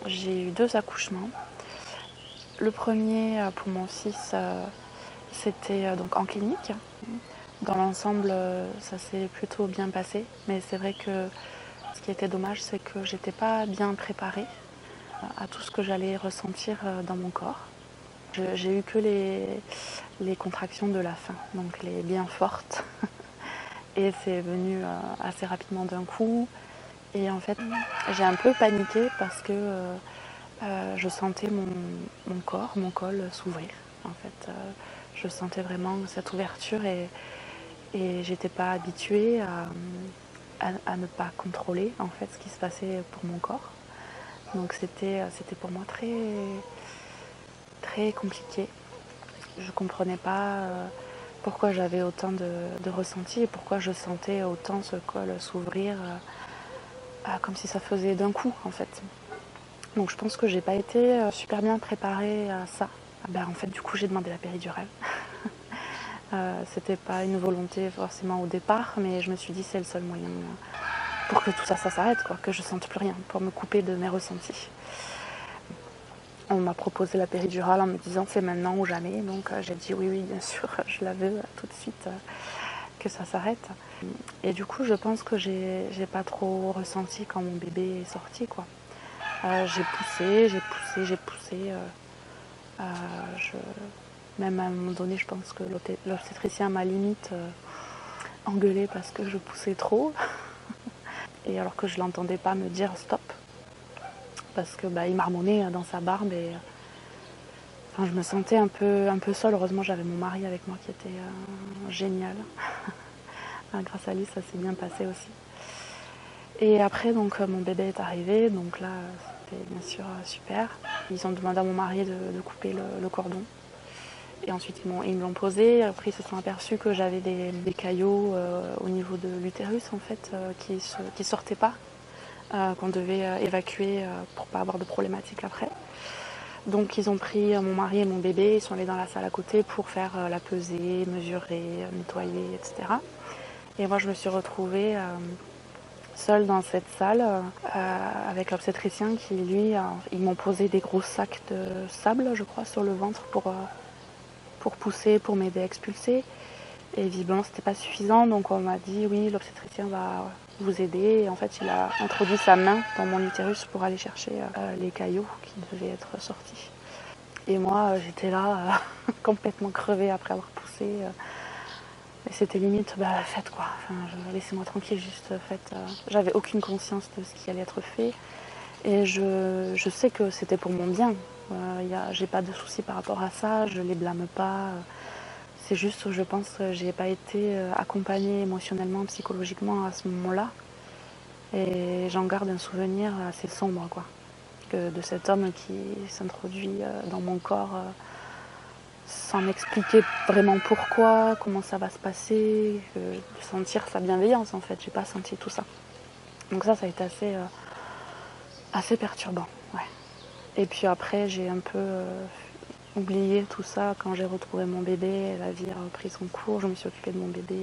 j'ai eu 2 accouchements. Le premier pour mon fils, c'était donc en clinique. Dans l'ensemble, ça s'est plutôt bien passé, mais c'est vrai que ce qui était dommage, c'est que j'étais pas bien préparée à tout ce que j'allais ressentir dans mon corps. J'ai eu que les contractions de la faim, donc les bien fortes. Et c'est venu assez rapidement d'un coup. Et en fait, j'ai un peu paniqué parce que je sentais mon corps, mon col s'ouvrir. En fait, je sentais vraiment cette ouverture et j'étais pas habituée à ne pas contrôler en fait ce qui se passait pour mon corps. Donc c'était pour moi très, très compliqué. Je comprenais pas pourquoi j'avais autant de ressentis et pourquoi je sentais autant ce col s'ouvrir comme si ça faisait d'un coup en fait. Donc je pense que j'ai pas été super bien préparée à ça. En fait du coup j'ai demandé la péridurale. C'était pas une volonté forcément au départ, mais je me suis dit c'est le seul moyen pour que tout ça s'arrête, quoi, que je sente plus rien, pour me couper de mes ressentis. On m'a proposé la péridurale en me disant c'est maintenant ou jamais, donc j'ai dit oui bien sûr, je la veux tout de suite, que ça s'arrête. Et du coup je pense que j'ai pas trop ressenti quand mon bébé est sorti, quoi. J'ai poussé. Même à un moment donné, je pense que l'obstétricien m'a limite engueulée parce que je poussais trop. Et alors que je l'entendais pas me dire stop. Parce que il marmonnait dans sa barbe et je me sentais un peu seule. Heureusement, j'avais mon mari avec moi qui était génial. Grâce à lui, ça s'est bien passé aussi. Et après, donc, mon bébé est arrivé. Donc là, c'était bien sûr super. Ils ont demandé à mon mari de couper le cordon. Et ensuite, ils me l'ont posé. Après, ils se sont aperçus que j'avais des caillots au niveau de l'utérus, en fait, qui sortaient pas, qu'on devait évacuer pour pas avoir de problématiques après. Donc, ils ont pris mon mari et mon bébé, ils sont allés dans la salle à côté pour faire la pesée, mesurer, nettoyer, etc. Et moi, je me suis retrouvée seule dans cette salle avec l'obstétricien qui, lui, ils m'ont posé des gros sacs de sable, je crois, sur le ventre pour pousser, pour m'aider à expulser. Et visiblement, c'était pas suffisant, donc on m'a dit oui, l'obstétricien va vous aider. Et en fait, il a introduit sa main dans mon utérus pour aller chercher les caillots qui devaient être sortis. Et moi, j'étais là, complètement crevée après avoir poussé. Et c'était limite, faites quoi. Laissez-moi tranquille, juste faites. J'avais aucune conscience de ce qui allait être fait. Et je sais que c'était pour mon bien. J'ai pas de soucis par rapport à ça, je les blâme pas. C'est juste, je pense que j'ai pas été accompagnée émotionnellement, psychologiquement à ce moment-là. Et j'en garde un souvenir assez sombre, quoi. De cet homme qui s'introduit dans mon corps sans m'expliquer vraiment pourquoi, comment ça va se passer, de sentir sa bienveillance en fait. J'ai pas senti tout ça. Donc ça a été assez perturbant. Ouais. Et puis après, j'ai un peu oublié tout ça quand j'ai retrouvé mon bébé. La vie a repris son cours. Je me suis occupée de mon bébé.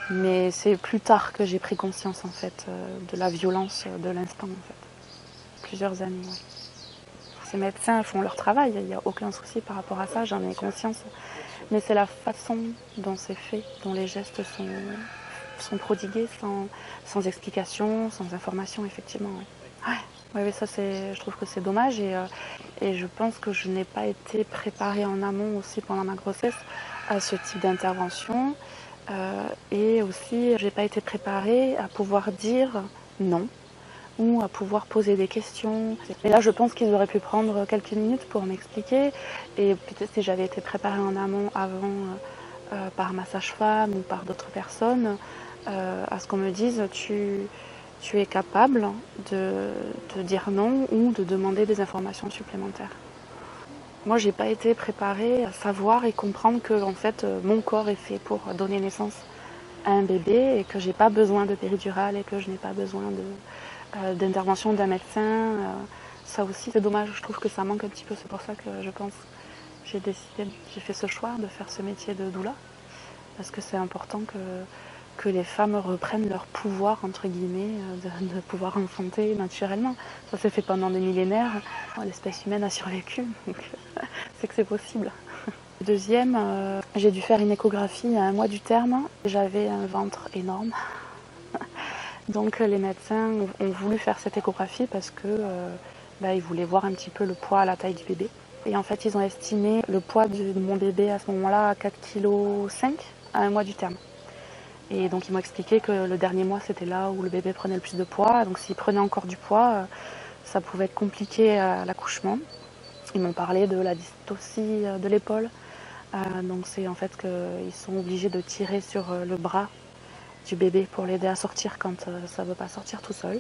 Mais c'est plus tard que j'ai pris conscience en fait de la violence de l'instant en fait. Plusieurs années. Ouais. Ces médecins font leur travail, il n'y a aucun souci par rapport à ça, j'en ai conscience. Mais c'est la façon dont c'est fait, dont les gestes sont prodigués sans explication, sans information, effectivement. Ouais, ça je trouve que c'est dommage et je pense que je n'ai pas été préparée en amont aussi pendant ma grossesse à ce type d'intervention. Et aussi, j'ai pas été préparée à pouvoir dire non ou à pouvoir poser des questions. Et là, je pense qu'ils auraient pu prendre quelques minutes pour m'expliquer. Et peut-être si j'avais été préparée en amont avant par ma sage-femme ou par d'autres personnes, à ce qu'on me dise tu es capable de dire non ou de demander des informations supplémentaires. Moi, j'ai pas été préparée à savoir et comprendre que en fait, mon corps est fait pour donner naissance à un bébé et que j'ai pas besoin de péridurale et que je n'ai pas besoin d'intervention d'un médecin. Ça aussi, c'est dommage. Je trouve que ça manque un petit peu. C'est pour ça que je pense j'ai fait ce choix de faire ce métier de doula parce que c'est important que les femmes reprennent leur pouvoir, entre guillemets, de pouvoir enfanter naturellement. Ça s'est fait pendant des millénaires. L'espèce humaine a survécu, donc c'est que c'est possible. Deuxième, j'ai dû faire une échographie à 1 mois du terme. J'avais un ventre énorme. Donc les médecins ont voulu faire cette échographie parce que ils voulaient voir un petit peu le poids, la taille du bébé. Et en fait, ils ont estimé le poids de mon bébé à ce moment-là à 4,5 kg à 1 mois du terme. Et donc ils m'ont expliqué que le dernier mois, c'était là où le bébé prenait le plus de poids. Donc s'il prenait encore du poids, ça pouvait être compliqué à l'accouchement. Ils m'ont parlé de la dystocie de l'épaule. Donc c'est en fait qu'ils sont obligés de tirer sur le bras du bébé pour l'aider à sortir quand ça ne veut pas sortir tout seul.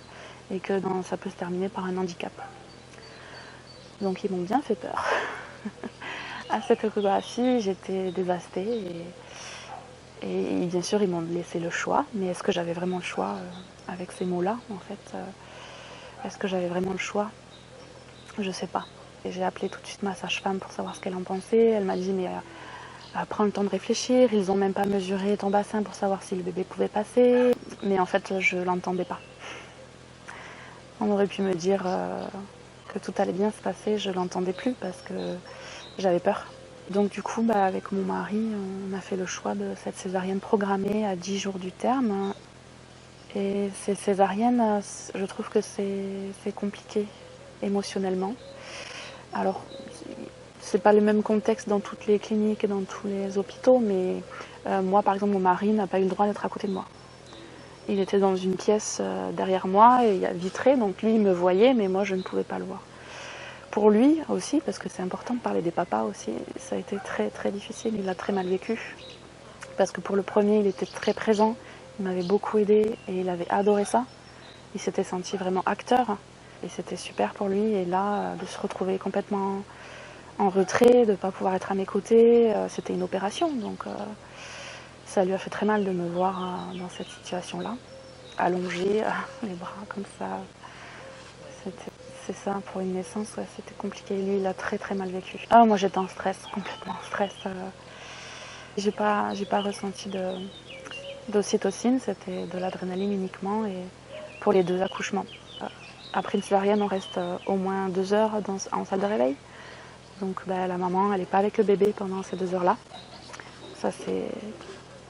Et que ça peut se terminer par un handicap. Donc ils m'ont bien fait peur. À cette échographie, j'étais dévastée. Et bien sûr, ils m'ont laissé le choix. Mais est-ce que j'avais vraiment le choix avec ces mots-là, en fait est-ce que j'avais vraiment le choix? Je sais pas. Et j'ai appelé tout de suite ma sage-femme pour savoir ce qu'elle en pensait. Elle m'a dit, mais prends le temps de réfléchir. Ils n'ont même pas mesuré ton bassin pour savoir si le bébé pouvait passer. Mais en fait, je l'entendais pas. On aurait pu me dire que tout allait bien se passer. Je l'entendais plus parce que j'avais peur. Donc du coup, avec mon mari, on a fait le choix de cette césarienne programmée à 10 jours du terme. Et ces césariennes, je trouve que c'est compliqué émotionnellement. Alors, c'est pas le même contexte dans toutes les cliniques et dans tous les hôpitaux, mais moi, par exemple, mon mari n'a pas eu le droit d'être à côté de moi. Il était dans une pièce derrière moi, et vitrée, donc lui, il me voyait, mais moi, je ne pouvais pas le voir. Pour lui aussi, parce que c'est important de parler des papas aussi, ça a été très très difficile, il a très mal vécu. Parce que pour le premier, il était très présent, il m'avait beaucoup aidé et il avait adoré ça. Il s'était senti vraiment acteur et c'était super pour lui. Et là, de se retrouver complètement en retrait, de ne pas pouvoir être à mes côtés, c'était une opération. Donc ça lui a fait très mal de me voir dans cette situation-là, allongée, les bras comme ça. C'est ça, pour une naissance, ouais, c'était compliqué. Lui, il a très très mal vécu. Ah, moi j'étais en stress, complètement en stress. J'ai pas ressenti d'ocytocine, c'était de l'adrénaline uniquement et pour les 2 accouchements. Après une césarienne, on reste au moins 2 heures en salle de réveil. Donc la maman, elle n'est pas avec le bébé pendant ces 2 heures-là. Ça c'est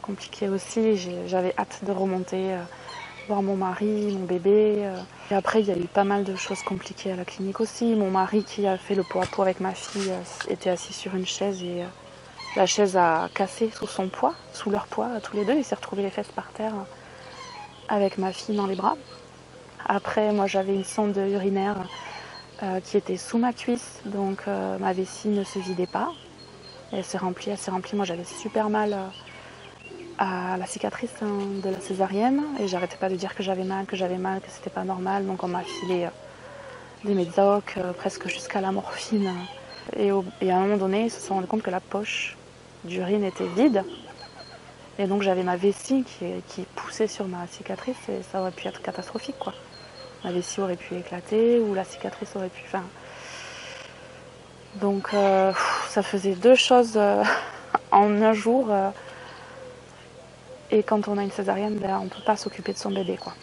compliqué aussi. J'avais hâte de remonter, voir mon mari, mon bébé. Et après, il y a eu pas mal de choses compliquées à la clinique aussi. Mon mari qui a fait le pot à pot avec ma fille était assis sur une chaise et la chaise a cassé sous son poids, sous leur poids, tous les deux. Il s'est retrouvé les fesses par terre avec ma fille dans les bras. Après, moi, j'avais une sonde urinaire qui était sous ma cuisse, donc ma vessie ne se vidait pas. Et elle s'est remplie. Moi, j'avais super mal à la cicatrice de la césarienne et j'arrêtais pas de dire que j'avais mal, que c'était pas normal. Donc on m'a filé des médocs, presque jusqu'à la morphine. Et à un moment donné, ils se sont rendus compte que la poche d'urine était vide. Et donc j'avais ma vessie qui poussait sur ma cicatrice et ça aurait pu être catastrophique, quoi. Ma vessie aurait pu éclater ou la cicatrice aurait pu... Donc ça faisait 2 choses en un jour. Et quand on a une césarienne, on ne peut pas s'occuper de son bébé, quoi.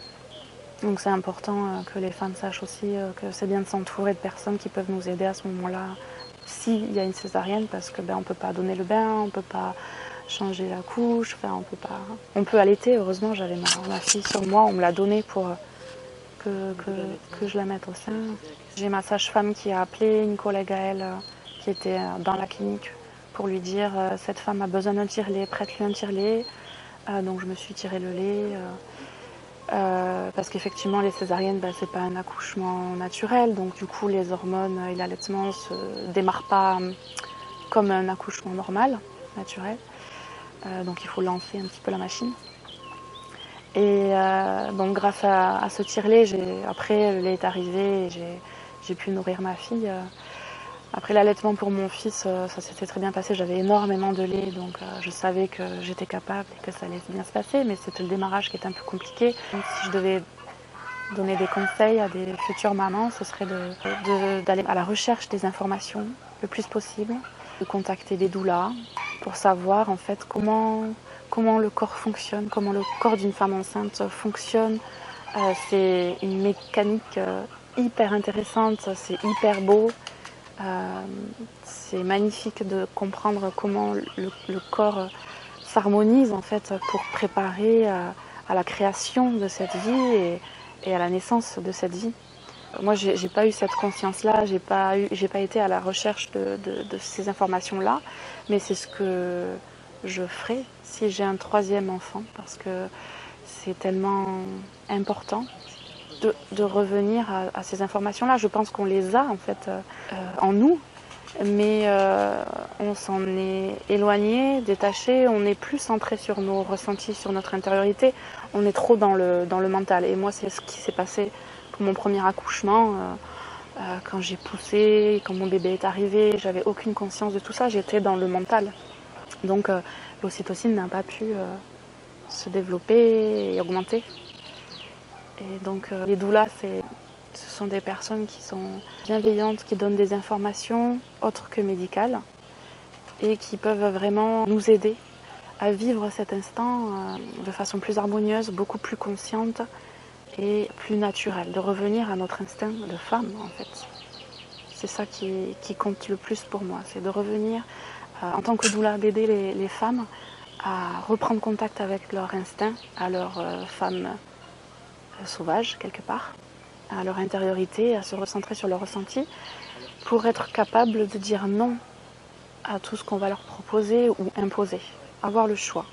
Donc c'est important que les femmes sachent aussi que c'est bien de s'entourer de personnes qui peuvent nous aider à ce moment-là, s'il y a une césarienne, parce que on ne peut pas donner le bain, on ne peut pas changer la couche, on peut allaiter. Heureusement, j'avais ma fille sur moi, on me l'a donnée pour que je la mette au sein. J'ai ma sage-femme qui a appelé une collègue à elle qui était dans la clinique pour lui dire cette femme a besoin d'un tire-lait, prête-lui un tire-lait. Donc je me suis tiré le lait parce qu'effectivement les césariennes, c'est pas un accouchement naturel, donc du coup les hormones et l'allaitement ne se démarrent pas comme un accouchement normal, naturel. Donc il faut lancer un petit peu la machine. Et donc grâce à ce tire-lait, après le lait est arrivé et j'ai pu nourrir ma fille. Après l'allaitement pour mon fils, ça s'était très bien passé, j'avais énormément de lait, donc je savais que j'étais capable et que ça allait bien se passer, mais c'était le démarrage qui était un peu compliqué. Donc, si je devais donner des conseils à des futures mamans, ce serait d'aller à la recherche des informations le plus possible, de contacter des doulas pour savoir en fait comment comment le corps fonctionne, comment le corps d'une femme enceinte fonctionne. C'est une mécanique hyper intéressante, c'est hyper beau. C'est magnifique de comprendre comment le corps s'harmonise en fait pour préparer à la création de cette vie et à la naissance de cette vie. Moi, j'ai pas eu cette conscience-là, j'ai pas été à la recherche de ces informations-là, mais c'est ce que je ferai si j'ai un troisième enfant, parce que c'est tellement important de revenir à ces informations-là. Je pense qu'on les a en fait en nous, mais on s'en est éloigné, détaché, on est plus centré sur nos ressentis, sur notre intériorité, on est trop dans le mental. Et moi, c'est ce qui s'est passé pour mon premier accouchement. Quand j'ai poussé, quand mon bébé est arrivé, j'avais aucune conscience de tout ça, j'étais dans le mental. Donc l'ocytocine n'a pas pu se développer et augmenter. Et donc les doulas, ce sont des personnes qui sont bienveillantes, qui donnent des informations autres que médicales et qui peuvent vraiment nous aider à vivre cet instant de façon plus harmonieuse, beaucoup plus consciente et plus naturelle, de revenir à notre instinct de femme en fait. C'est ça qui compte le plus pour moi, c'est de revenir en tant que doula, d'aider les femmes à reprendre contact avec leur instinct, à leur femme sauvage quelque part, à leur intériorité, à se recentrer sur leur ressenti pour être capable de dire non à tout ce qu'on va leur proposer ou imposer, avoir le choix.